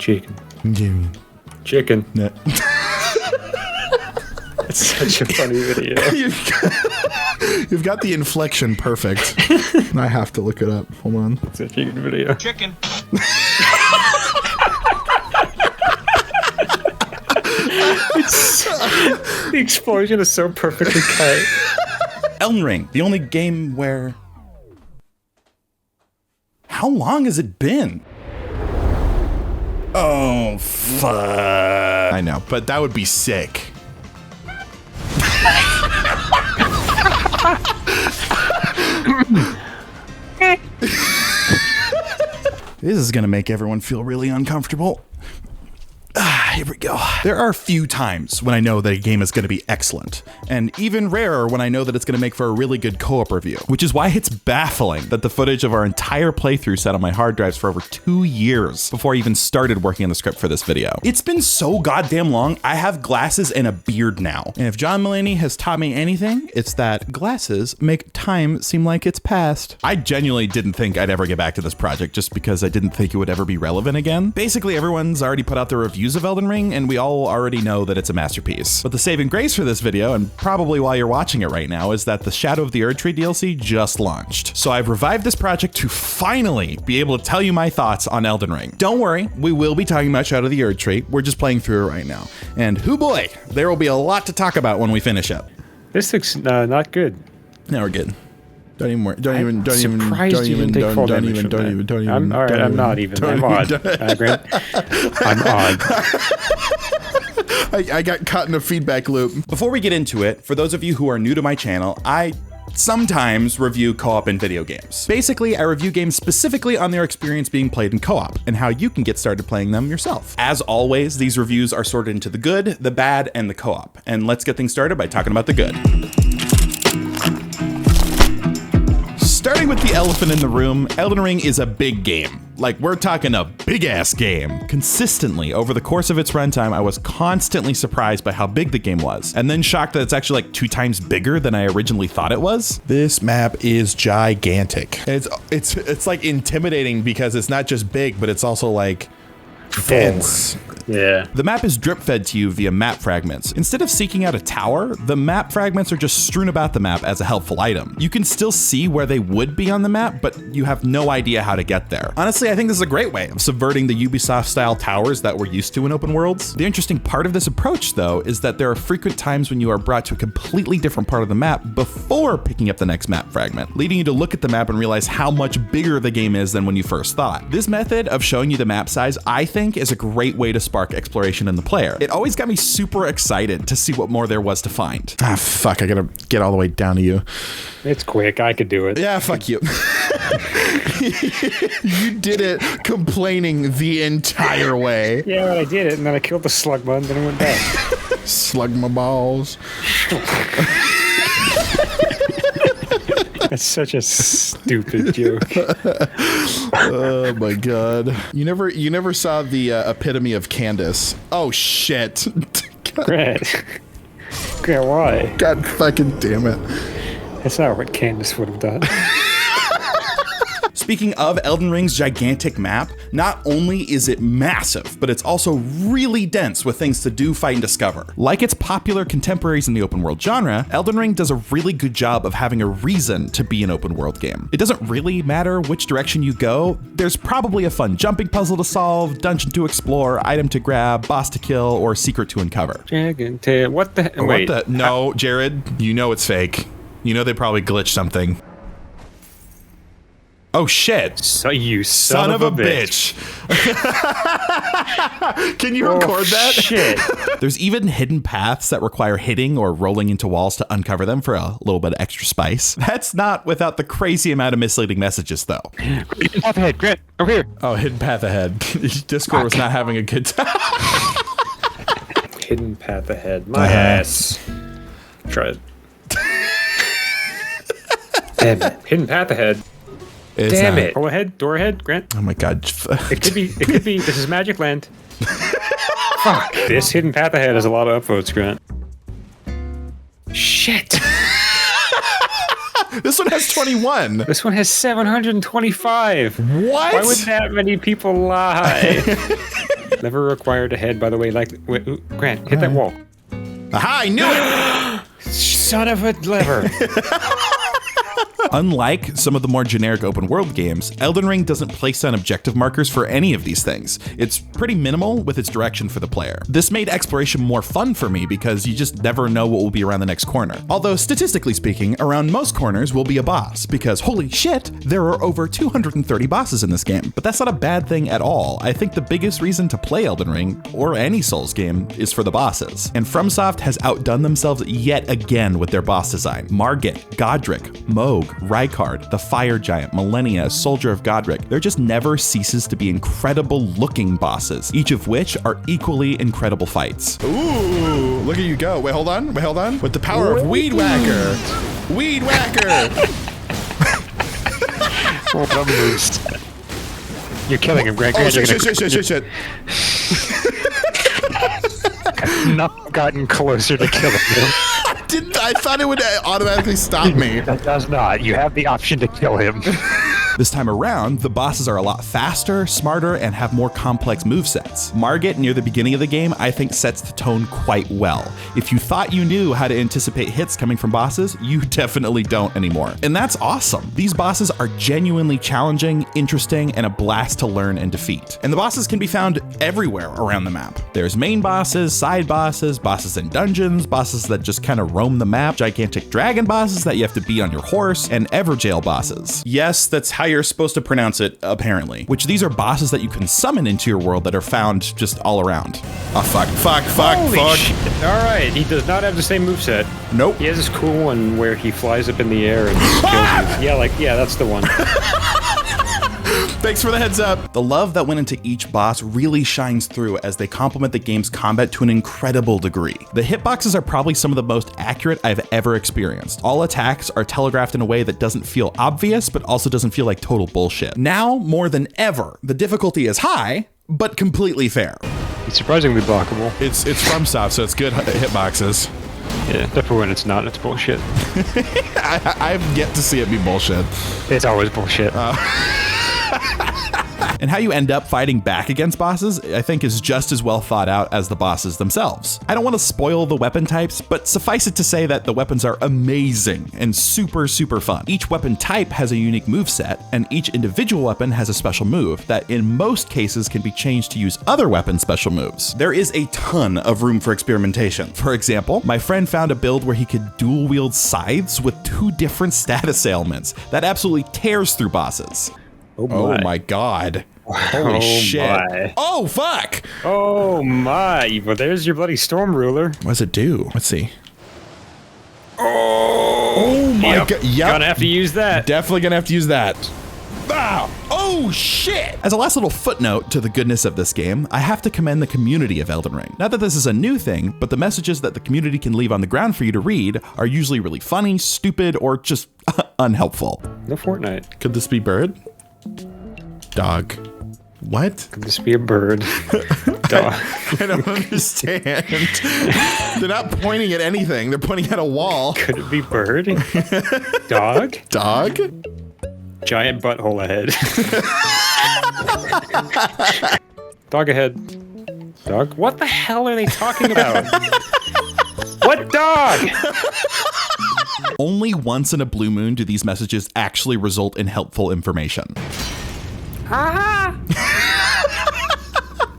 Chicken. Jimmy. Chicken. No. It's such a funny video. You've got the inflection perfect. I have to look it up. Hold on. It's a chicken video. Chicken. The explosion is so perfectly cut. Elden Ring, the only game where... How long has it been? Oh, fuck. I know, but that would be sick. This is gonna make everyone feel really uncomfortable. Here we go. There are a few times when I know that a game is going to be excellent, and even rarer when I know that it's going to make for a really good co-op review, which is why it's baffling that the footage of our entire playthrough sat on my hard drives for over 2 years before I even started working on the script for this video. It's been so goddamn long, I have glasses and a beard now. And if John Mulaney has taught me anything, it's that glasses make time seem like it's past. I genuinely didn't think I'd ever get back to this project just because I didn't think it would ever be relevant again. Basically, everyone's already put out their reviews of Elden Ring, and we all already know that it's a masterpiece. But the saving grace for this video, and probably why you're watching it right now, is that the Shadow of the Erdtree DLC just launched. So I've revived this project to finally be able to tell you my thoughts on Elden Ring. Don't worry, we will be talking about Shadow of the Erdtree. We're just playing through it right now. And hoo boy, there will be a lot to talk about when we finish up. This looks not good. Now we're good. Don't even worry. Don't even. I'm all right. I'm not even. I'm odd. Grant. I'm odd. I got caught in a feedback loop. Before we get into it, for those of you who are new to my channel, I sometimes review co-op in video games. Basically, I review games specifically on their experience being played in co-op and how you can get started playing them yourself. As always, these reviews are sorted into the good, the bad, and the co-op. And let's get things started by talking about the good. Starting with the elephant in the room, Elden Ring is a big game. Like, we're talking a big-ass game. Consistently, over the course of its runtime, I was constantly surprised by how big the game was, and then shocked that it's actually like 2 times bigger than I originally thought it was. This map is gigantic. It's like intimidating because it's not just big, but it's also like dense. Yeah. The map is drip fed to you via map fragments. Instead of seeking out a tower, the map fragments are just strewn about the map as a helpful item. You can still see where they would be on the map, but you have no idea how to get there. Honestly, I think this is a great way of subverting the Ubisoft-style towers that we're used to in open worlds. The interesting part of this approach, though, is that there are frequent times when you are brought to a completely different part of the map before picking up the next map fragment, leading you to look at the map and realize how much bigger the game is than when you first thought. This method of showing you the map size, I think, is a great way to spark exploration in the player. It always got me super excited to see what more there was to find. Ah, fuck, I gotta get all the way down to you. It's quick, I could do it. Yeah, fuck you. You did it complaining the entire way. Yeah, but I did it, and then I killed the slug bun, then I went back. Slug my balls. That's such a stupid joke. Oh my god. You never saw the epitome of Candace. Oh shit. Grant. Grant, why? God fucking damn it. That's not what Candace would have done. Speaking of Elden Ring's gigantic map, not only is it massive, but it's also really dense with things to do, fight, and discover. Like its popular contemporaries in the open world genre, Elden Ring does a really good job of having a reason to be an open world game. It doesn't really matter which direction you go. There's probably a fun jumping puzzle to solve, dungeon to explore, item to grab, boss to kill, or secret to uncover. What the? Wait. What the? No, Jared, you know it's fake. You know they probably glitched something. Oh shit. So you son of a bitch. Can you record that? Shit. There's even hidden paths that require hitting or rolling into walls to uncover them for a little bit of extra spice. That's not without the crazy amount of misleading messages, though. Hidden path ahead, Grant, over here. Oh, hidden path ahead. Discord was not having a good time. Hidden path ahead. My ass. Try it. Damn it. Hidden path ahead. Damn it. Go ahead. Door ahead, Grant. Oh my god. It could be. This is Magic Land. Fuck. This hidden path ahead has a lot of upvotes, Grant. Shit. This one has 21. This one has 725. What? Why would that many people lie? Never required a head, by the way. Like, wait, Grant, hit that wall. Aha, I knew it! Son of a lever. Unlike some of the more generic open world games, Elden Ring doesn't place down objective markers for any of these things. It's pretty minimal with its direction for the player. This made exploration more fun for me because you just never know what will be around the next corner. Although statistically speaking, around most corners will be a boss, because holy shit, there are over 230 bosses in this game. But that's not a bad thing at all. I think the biggest reason to play Elden Ring, or any Souls game, is for the bosses. And FromSoft has outdone themselves yet again with their boss design. Margit, Godric, Moog, Rykard, the Fire Giant, Millennia, Soldier of Godric. There just never ceases to be incredible looking bosses, each of which are equally incredible fights. Ooh, look at you go. Wait, hold on. With the power of Weed Whacker. Weed Whacker. You're killing him, Grant. Oh, shit. I've not gotten closer to killing him. I thought it would automatically stop me. That does not. You have the option to kill him. This time around, the bosses are a lot faster, smarter, and have more complex movesets. Margit, near the beginning of the game, I think sets the tone quite well. If you thought you knew how to anticipate hits coming from bosses, you definitely don't anymore. And that's awesome. These bosses are genuinely challenging, interesting, and a blast to learn and defeat. And the bosses can be found everywhere around the map. There's main bosses, side bosses, bosses in dungeons, bosses that just kind of roam the map, gigantic dragon bosses that you have to beat on your horse, and Everjail bosses. Yes, that's how you're supposed to pronounce it, apparently. Which these are bosses that you can summon into your world that are found just all around. Oh, fuck. Holy shit. All right, he does not have the same moveset. Nope. He has this cool one where he flies up in the air and kills you. Yeah, that's the one. Thanks for the heads up. The love that went into each boss really shines through as they complement the game's combat to an incredible degree. The hitboxes are probably some of the most accurate I've ever experienced. All attacks are telegraphed in a way that doesn't feel obvious, but also doesn't feel like total bullshit. Now, more than ever, the difficulty is high, but completely fair. It's surprisingly blockable. It's FromSoft, so it's good hitboxes. Yeah, definitely when it's not, it's bullshit. I've yet to see it be bullshit. It's always bullshit. And how you end up fighting back against bosses, I think, is just as well thought out as the bosses themselves. I don't want to spoil the weapon types, but suffice it to say that the weapons are amazing and super fun. Each weapon type has a unique moveset, and each individual weapon has a special move that in most cases can be changed to use other weapon special moves. There is a ton of room for experimentation. For example, my friend found a build where he could dual wield scythes with 2 different status ailments that absolutely tears through bosses. Oh my god. Holy shit. My. Oh, fuck. Oh, my. Well, there's your bloody storm ruler. What does it do? Let's see. Oh my god. Yep. Gonna have to use that. Definitely gonna have to use that. Ah. Oh, shit. As a last little footnote to the goodness of this game, I have to commend the community of Elden Ring. Not that this is a new thing, but the messages that the community can leave on the ground for you to read are usually really funny, stupid, or just unhelpful. No Fortnite. Could this be bird? Dog. What? Could this be a bird? Dog. I don't understand. They're not pointing at anything. They're pointing at a wall. Could it be bird? Dog? Dog? Giant butthole ahead. Dog ahead. Dog? What the hell are they talking about? What dog? Only once in a blue moon do these messages actually result in helpful information.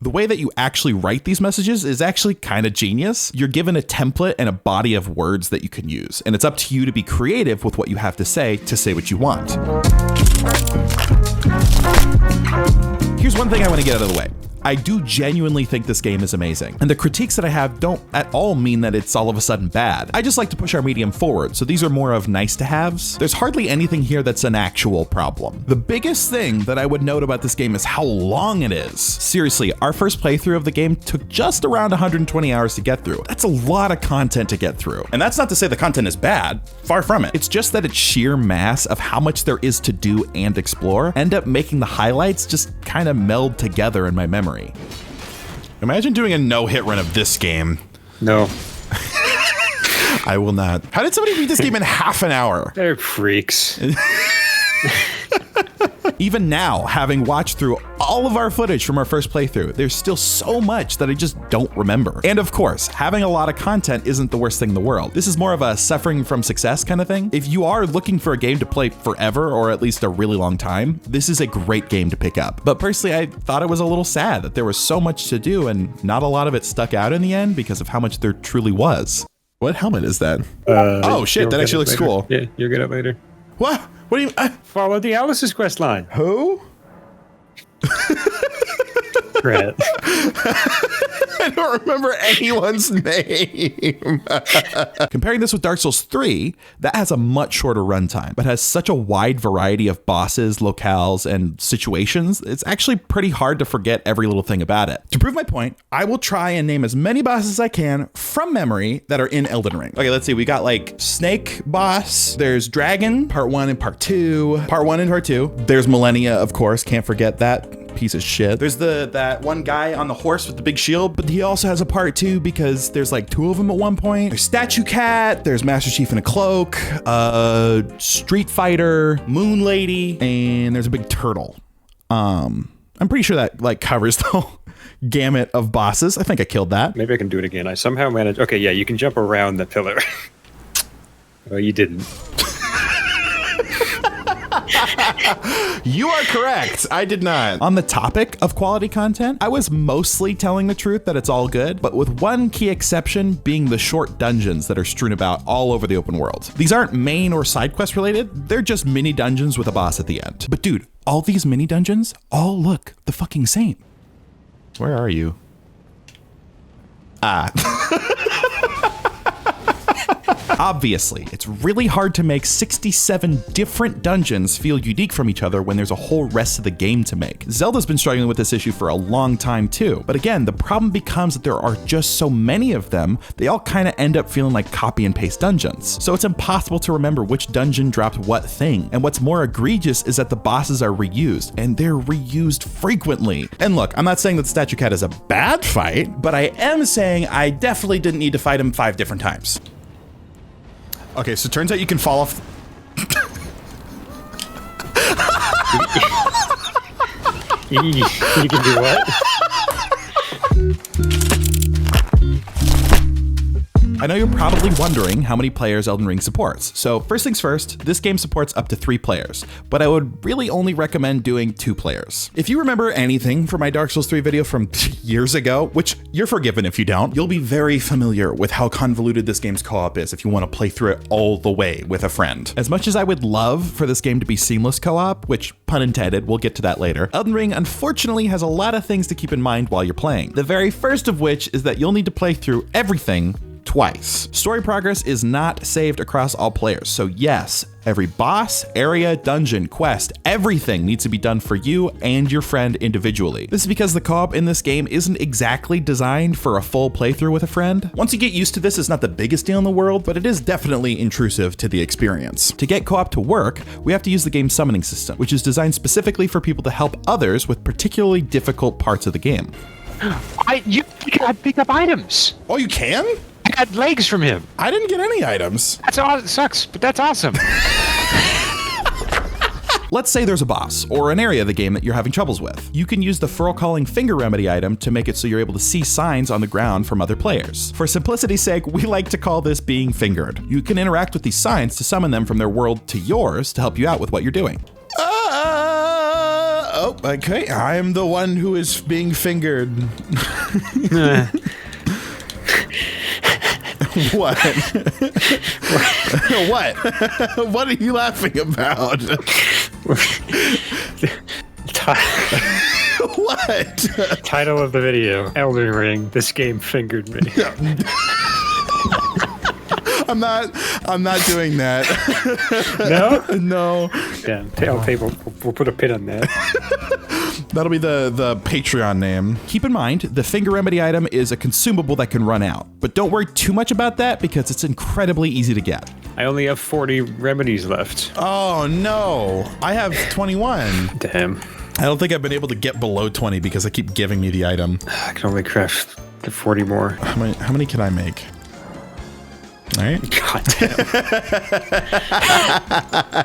The way that you actually write these messages is actually kind of genius. You're given a template and a body of words that you can use, and it's up to you to be creative with what you have to say what you want. Here's one thing I want to get out of the way. I do genuinely think this game is amazing, and the critiques that I have don't at all mean that it's all of a sudden bad. I just like to push our medium forward, so these are more of nice to haves. There's hardly anything here that's an actual problem. The biggest thing that I would note about this game is how long it is. Seriously, our first playthrough of the game took just around 120 hours to get through. That's a lot of content to get through. And that's not to say the content is bad, far from it. It's just that its sheer mass of how much there is to do and explore end up making the highlights just kind of meld together in my memory. Imagine doing a no-hit run of this game. No. I will not. How did somebody beat this game in half an hour? They're freaks. Even now, having watched through all of our footage from our first playthrough, there's still so much that I just don't remember. And of course, having a lot of content isn't the worst thing in the world. This is more of a suffering from success kind of thing. If you are looking for a game to play forever, or at least a really long time, this is a great game to pick up. But personally, I thought it was a little sad that there was so much to do and not a lot of it stuck out in the end because of how much there truly was. What helmet is that? Oh shit, that actually looks cool. Yeah, you'll get it later. What? What do you... Follow the Alice's quest line. Who? Brett. I don't remember anyone's name. Comparing this with Dark Souls 3, that has a much shorter runtime, but has such a wide variety of bosses, locales, and situations, it's actually pretty hard to forget every little thing about it. To prove my point, I will try and name as many bosses as I can from memory that are in Elden Ring. Okay, let's see. We got like Snake boss, there's Dragon, part 1 and part 2. Part 1 and part 2. There's Millennia, of course, can't forget that piece of shit. There's that one guy on the horse with the big shield, but he also has a part 2 because there's like 2 of them at one point. There's Statue Cat, there's Master Chief in a cloak, Street Fighter, Moon Lady, and there's a big turtle. I'm pretty sure that like covers the whole gamut of bosses. I think I killed that. Maybe I can do it again. I somehow managed. Okay, yeah, you can jump around the pillar. Well, you didn't. You are correct. I did not. On the topic of quality content, I was mostly telling the truth that it's all good, but with one key exception being the short dungeons that are strewn about all over the open world. These aren't main or side quest related. They're just mini dungeons with a boss at the end. But dude, all these mini dungeons all look the fucking same. Where are you? Obviously, it's really hard to make 67 different dungeons feel unique from each other when there's a whole rest of the game to make. Zelda's been struggling with this issue for a long time too, but again, the problem becomes that there are just so many of them, they all kind of end up feeling like copy and paste dungeons. So it's impossible to remember which dungeon dropped what thing, and what's more egregious is that the bosses are reused, and they're reused frequently. And look, I'm not saying that Statue Cat is a bad fight, but I am saying I definitely didn't need to fight him 5 different times. Okay, so it turns out you can fall off. You can do what? I know you're probably wondering how many players Elden Ring supports. So first things first, this game supports up to 3 players, but I would really only recommend doing 2 players. If you remember anything from my Dark Souls 3 video from years ago, which you're forgiven if you don't, you'll be very familiar with how convoluted this game's co-op is if you want to play through it all the way with a friend. As much as I would love for this game to be seamless co-op, which pun intended, we'll get to that later, Elden Ring unfortunately has a lot of things to keep in mind while you're playing. The very first of which is that you'll need to play through everything twice. Story progress is not saved across all players, so yes, every boss, area, dungeon, quest, everything needs to be done for you and your friend individually. This is because the co-op in this game isn't exactly designed for a full playthrough with a friend. Once you get used to this, it's not the biggest deal in the world, but it is definitely intrusive to the experience. To get co-op to work, we have to use the game's summoning system, which is designed specifically for people to help others with particularly difficult parts of the game. You can pick up items. Oh, you can? I got legs from him. I didn't get any items. That's all. It sucks, but that's awesome. Let's say there's a boss or an area of the game that you're having troubles with. You can use the Furl Calling Finger Remedy item to make it so you're able to see signs on the ground from other players. For simplicity's sake, we like to call this being fingered. You can interact with these signs to summon them from their world to yours to help you out with what you're doing. Oh, okay. I'm the one who is being fingered. What? What? What are you laughing about? What? Title of the video: Elden Ring. This game fingered me. I'm not doing that. No? No. Yeah, we'll put a pin on that. That'll be the Patreon name. Keep in mind, the Finger Remedy item is a consumable that can run out, but don't worry too much about that because it's incredibly easy to get. I only have 40 remedies left. Oh no, I have 21. Damn. I don't think I've been able to get below 20 because I keep giving me the item. I can only craft 40 more. How many can I make? All right. God damn.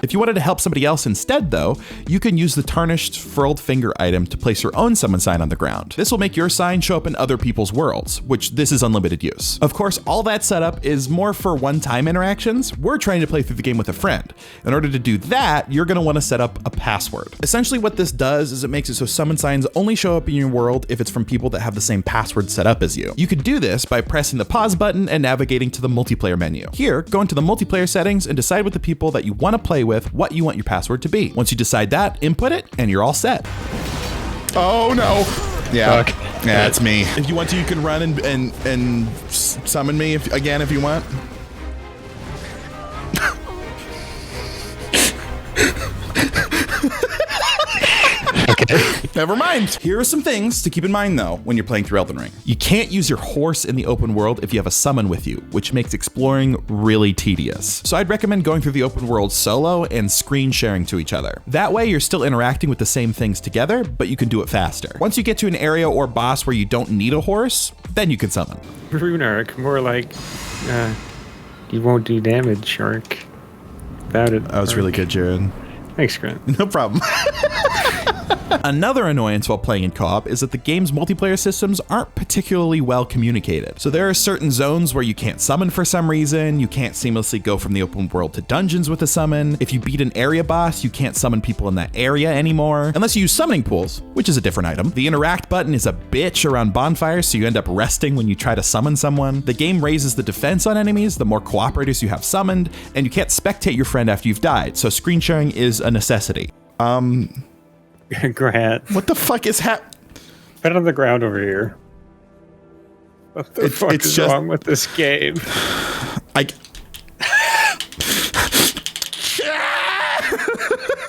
If you wanted to help somebody else instead, though, you can use the tarnished furled finger item to place your own summon sign on the ground. This will make your sign show up in other people's worlds, which this is unlimited use. Of course, all that setup is more for one-time interactions. We're trying to play through the game with a friend. In order to do that, you're going to want to set up a password. Essentially what this does is it makes it so summon signs only show up in your world if it's from people that have the same password set up as you. You could do this by pressing the pause button and navigating to the multiplayer menu. Here, go into the multiplayer settings and decide with the people that you want to play with what you want your password to be. Once you decide that, input it, and you're all set. Oh no. Yeah. Fuck. Yeah, it's me. If you want to, you can run and summon me if you want. Never mind. Here are some things to keep in mind, though, when you're playing through Elden Ring. You can't use your horse in the open world if you have a summon with you, which makes exploring really tedious. So I'd recommend going through the open world solo and screen sharing to each other. That way, you're still interacting with the same things together, but you can do it faster. Once you get to an area or boss where you don't need a horse, then you can summon. Runark, more like, you won't do damage, Shark. Without it. That was really good, Jared. Thanks, Grant. No problem. Another annoyance while playing in co-op is that the game's multiplayer systems aren't particularly well communicated. So there are certain zones where you can't summon for some reason, you can't seamlessly go from the open world to dungeons with a summon. If you beat an area boss, you can't summon people in that area anymore, unless you use summoning pools, which is a different item. The interact button is a bitch around bonfires, so you end up resting when you try to summon someone. The game raises the defense on enemies the more cooperators you have summoned, and you can't spectate your friend after you've died, so screen sharing is a necessity. Grant. What the fuck is Put it on the ground over here. What the fuck is wrong with this game?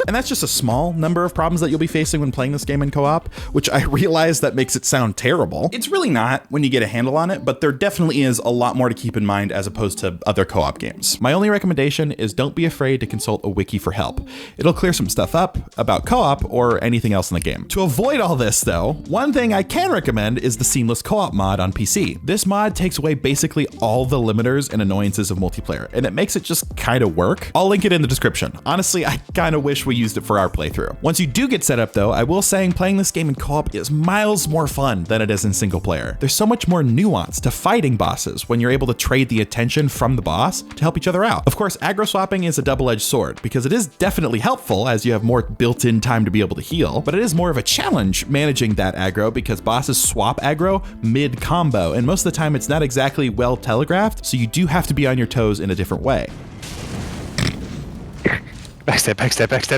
And that's just a small number of problems that you'll be facing when playing this game in co-op, which I realize that makes it sound terrible. It's really not when you get a handle on it, but there definitely is a lot more to keep in mind as opposed to other co-op games. My only recommendation is don't be afraid to consult a wiki for help. It'll clear some stuff up about co-op or anything else in the game. To avoid all this though, one thing I can recommend is the Seamless Co-op mod on PC. This mod takes away basically all the limiters and annoyances of multiplayer, and it makes it just kind of work. I'll link it in the description. Honestly, I kind of wish we used it for our playthrough. Once you do get set up though, I will say playing this game in co-op is miles more fun than it is in single player. There's so much more nuance to fighting bosses when you're able to trade the attention from the boss to help each other out. Of course, aggro swapping is a double-edged sword because it is definitely helpful as you have more built-in time to be able to heal, but it is more of a challenge managing that aggro because bosses swap aggro mid-combo, and most of the time it's not exactly well telegraphed, so you do have to be on your toes in a different way. Backstep.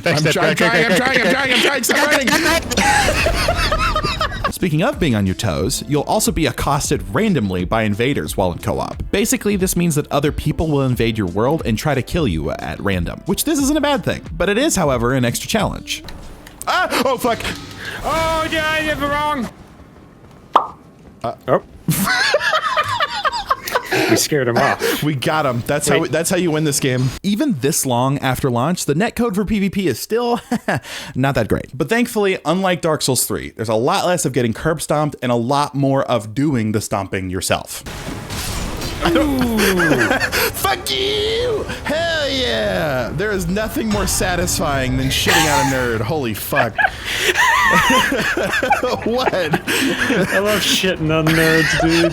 I'm trying. Speaking of being on your toes, you'll also be accosted randomly by invaders while in co-op. Basically, this means that other people will invade your world and try to kill you at random, which this isn't a bad thing, but it is, however, an extra challenge. Ah! Oh, fuck! Oh, yeah, I did it wrong! We scared him off. We got him. That's how you win this game. Even this long after launch, the netcode for PvP is still not that great. But thankfully, unlike Dark Souls 3, there's a lot less of getting curb stomped and a lot more of doing the stomping yourself. Fuck you! Hell yeah! There is nothing more satisfying than shitting out a nerd. Holy fuck. What? I love shitting on nerds, dude.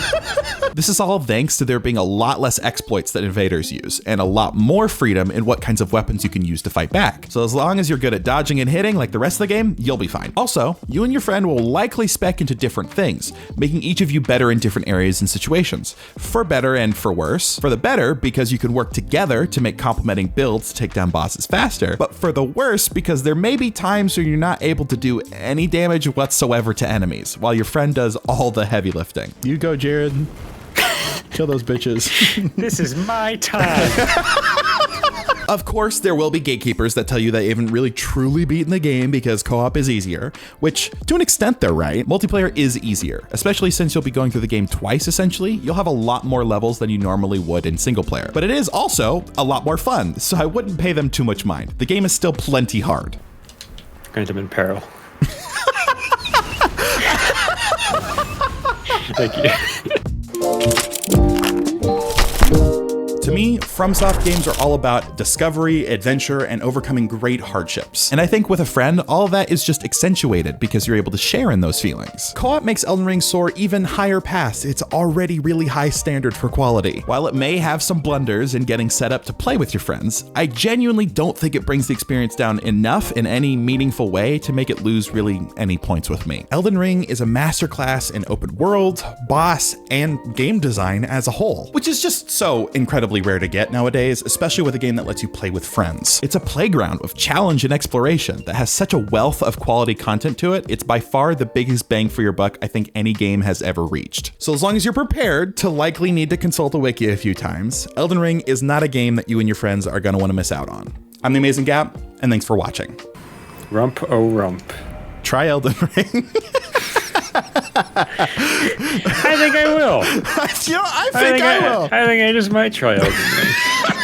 This is all thanks to there being a lot less exploits that invaders use, and a lot more freedom in what kinds of weapons you can use to fight back. So as long as you're good at dodging and hitting like the rest of the game, you'll be fine. Also, you and your friend will likely spec into different things, making each of you better in different areas and situations. For better and for worse. For the better, because you can work together to make complementing builds to take down bosses faster, but for the worse, because there may be times when you're not able to do any damage whatsoever to enemies, while your friend does all the heavy lifting. You go, Jared. Kill those bitches. This is my time. Of course, there will be gatekeepers that tell you they haven't really truly beaten the game because co-op is easier, which to an extent they're right. Multiplayer is easier, especially since you'll be going through the game twice essentially. You'll have a lot more levels than you normally would in single player, but it is also a lot more fun, so I wouldn't pay them too much mind. The game is still plenty hard. Grant, I'm in peril. Thank you. To me, FromSoft games are all about discovery, adventure, and overcoming great hardships. And I think with a friend, all of that is just accentuated because you're able to share in those feelings. Co-op makes Elden Ring soar even higher past its already really high standard for quality. While it may have some blunders in getting set up to play with your friends, I genuinely don't think it brings the experience down enough in any meaningful way to make it lose really any points with me. Elden Ring is a masterclass in open world, boss, and game design as a whole, which is just so incredibly rare to get nowadays, especially with a game that lets you play with friends. It's a playground of challenge and exploration that has such a wealth of quality content to it. It's by far the biggest bang for your buck I think any game has ever reached. So as long as you're prepared to likely need to consult a wiki a few times, Elden Ring is not a game that you and your friends are going to want to miss out on. I'm TheAmazinggap, and thanks for watching. Rump oh rump. Try Elden Ring. I think I will. I think I will. I think I just might try Elden Ring.